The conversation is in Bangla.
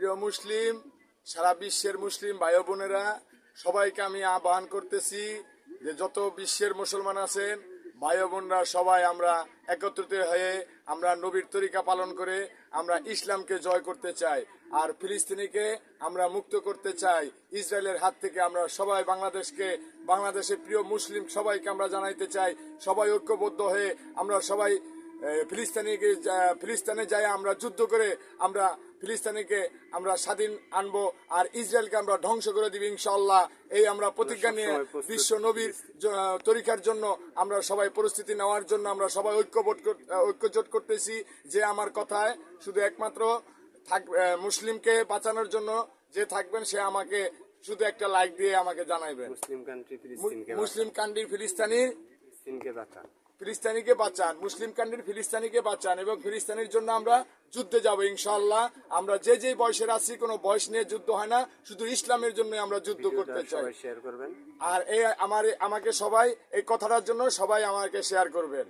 প্রিয় মুসলিম, সারা বিশ্বের মুসলিম ভাই বোনেরা, সবাইকে আমি আহ্বান করতেছি যে যত বিশ্বের মুসলমান আছেন ভাই বোনরা সবাই আমরা একত্রিত হয়ে আমরা নবীর তরিকা পালন করে আমরা ইসলামকে জয় করতে চাই, আর ফিলিস্তিনিকে আমরা মুক্ত করতে চাই ইসরায়েলের হাত থেকে। আমরা সবাই বাংলাদেশের প্রিয় মুসলিম সবাইকে আমরা জানাইতে চাই, সবাই ঐক্যবদ্ধ হয়ে আমরা সবাই ফিলিস্তিনে যাই আমরা যুদ্ধ করে আমরা ফিলিস্তিনিকে আমরা স্বাধীন আনবো, আর ইসরায়েলকে আমরা ধ্বংস করে দিব ইনশাআল্লাহ। এই আমরা প্রতিজ্ঞা নিয়ে বিশ্ব নবীর তরিকার জন্য আমরা সবাই পরিস্থিতি নেওয়ার জন্য আমরা সবাই ঐক্যজোট করতেছি। যে আমার কথায় শুধু একমাত্র মুসলিমকে বাঁচানোর জন্য যে থাকবেন সে আমাকে শুধু একটা লাইক দিয়ে আমাকে জানাইবেন। মুসলিম কান্ট্রি ফিলিস্তিনিকে বাঁচান, মুসলিম কান্ট্রির ফিলিস্তিনিকে বাঁচান, এবং ফিলিস্তিনের জন্য আমরা যুদ্ধে যাব ইনশাআল্লাহ। আমরা যে বয়সের আছি, কোনো বয়স নিয়ে যুদ্ধ হয় না, শুধু ইসলামের জন্য আমরা যুদ্ধ করতে চাই। আর আমাকে সবাই এই কথাটার জন্য সবাই আমাকে শেয়ার করবেন।